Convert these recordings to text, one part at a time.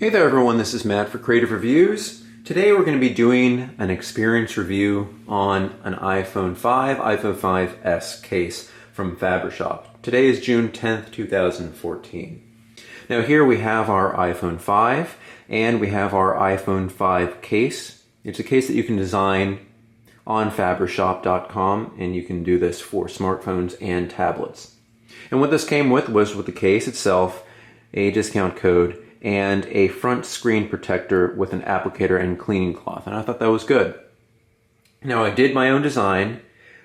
Hey there everyone, this is Matt for Creative Reviews. Today we're going to be doing an experience review on an iPhone 5, iPhone 5S case from FabriShop. Today is June 10th, 2014. Now here we have our iPhone 5 and we have our iPhone 5 case. It's a case that you can design on FabriShop.com, and you can do this for smartphones and tablets. And what this came with was, with the case itself, a discount code and a front screen protector with an applicator and cleaning cloth, and I thought that was good. Now I did my own design,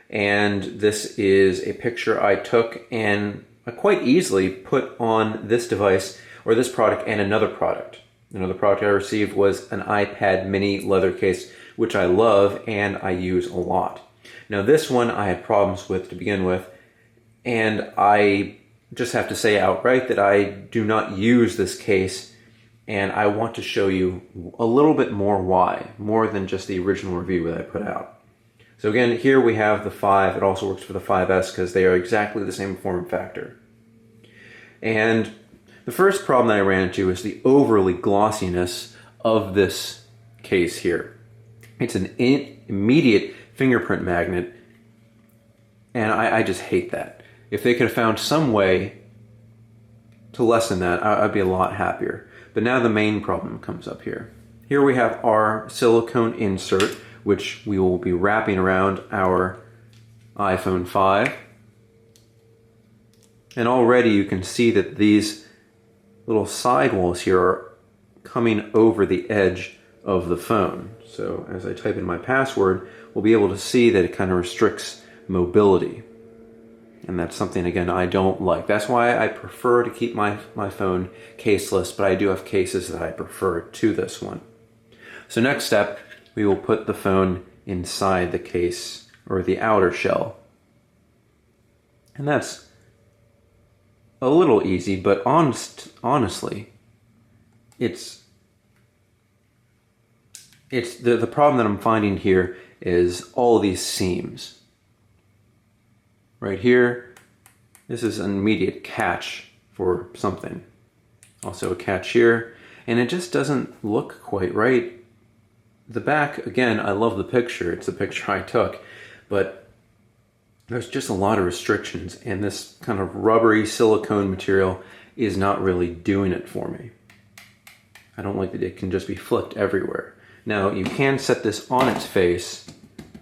and this is a picture I took and I quite easily put on this device, or this product, and another product. Another product I received was an iPad mini leather case, which I love and I use a lot. Now this one I had problems with to begin with, and I just have to say outright that I do not use this case, and I want to show you a little bit more why, more than just the original review that I put out. So again, here we have the 5. It also works for the 5S because they are exactly the same form factor. And the first problem that I ran into is the overly glossiness of this case here. It's an immediate fingerprint magnet, and I just hate that. If they could have found some way to lessen that, I'd be a lot happier. But now the main problem comes up here. Here we have our silicone insert, which we will be wrapping around our iPhone 5. And already you can see that these little sidewalls here are coming over the edge of the phone. So as I type in my password, we'll be able to see that it kind of restricts mobility. And that's something, again, I don't like. That's why I prefer to keep my phone caseless, but I do have cases that I prefer to this one. So next step, we will put the phone inside the case, or the outer shell. And that's a little easy, but honestly, it's the problem that I'm finding here is all these seams. Right here, this is an immediate catch for something. Also a catch here, and it just doesn't look quite right. The back, again, I love the picture. It's a picture I took, but there's just a lot of restrictions, and this kind of rubbery silicone material is not really doing it for me. I don't like that it can just be flicked everywhere. Now, you can set this on its face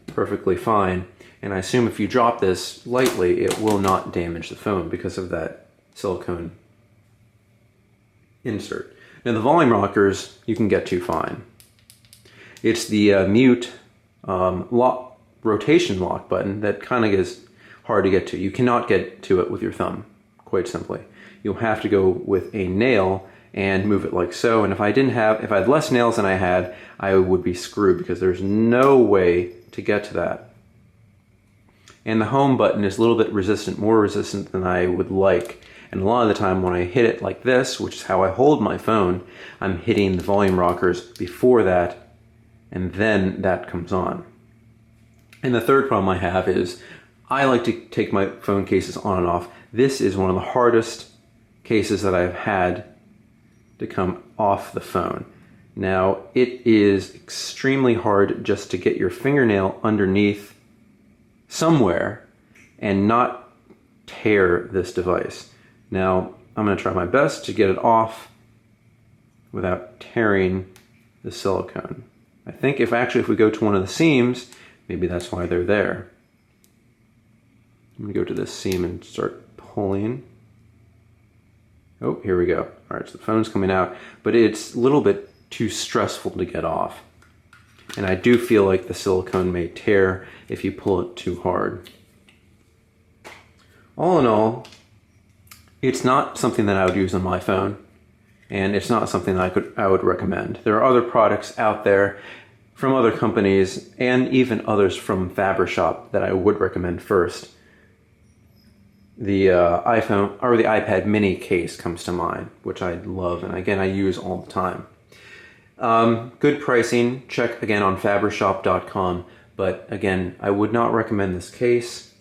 perfectly fine, and I assume if you drop this lightly, it will not damage the phone because of that silicone insert. Now the volume rockers you can get to fine. It's the mute rotation lock button that kind of is hard to get to. You cannot get to it with your thumb, quite simply. You'll have to go with a nail and move it like so. And if I had less nails than I had, I would be screwed because there's no way to get to that. And the home button is a little bit resistant, more resistant than I would like. And a lot of the time when I hit it like this, which is how I hold my phone, I'm hitting the volume rockers before that, and then that comes on. And the third problem I have is I like to take my phone cases on and off. This is one of the hardest cases that I've had to come off the phone. Now, it is extremely hard just to get your fingernail underneath somewhere and not tear this device. Now, I'm going to try my best to get it off without tearing the silicone. I think if we go to one of the seams, maybe that's why they're there. I'm going to go to this seam and start pulling. Oh, here we go. All right, so the phone's coming out, but it's a little bit too stressful to get off. And I do feel like the silicone may tear if you pull it too hard. All in all, it's not something that I would use on my phone, and it's not something that I would recommend. There are other products out there from other companies and even others from FabriShop that I would recommend first. The iPhone or the iPad mini case comes to mind, which I love, and again I use all the time. Good pricing, check again on FabriShop.com, but again, I would not recommend this case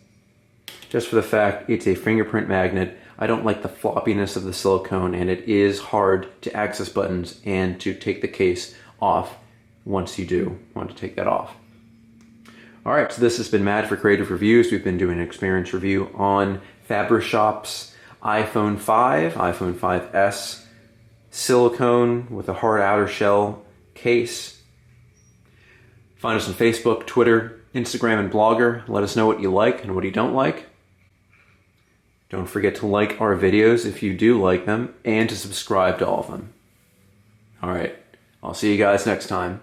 just for the fact it's a fingerprint magnet. I don't like the floppiness of the silicone, and it is hard to access buttons and to take the case off once you do want to take that off. All right, so this has been Matt for Creative Reviews. We've been doing an experience review on FabriShop's iPhone 5, iPhone 5S, silicone with a hard outer shell case. Find us on Facebook, Twitter, Instagram, and Blogger. Let us know what you like and what you don't like. Don't forget to like our videos if you do like them, and to subscribe to all of them. All right, I'll see you guys next time.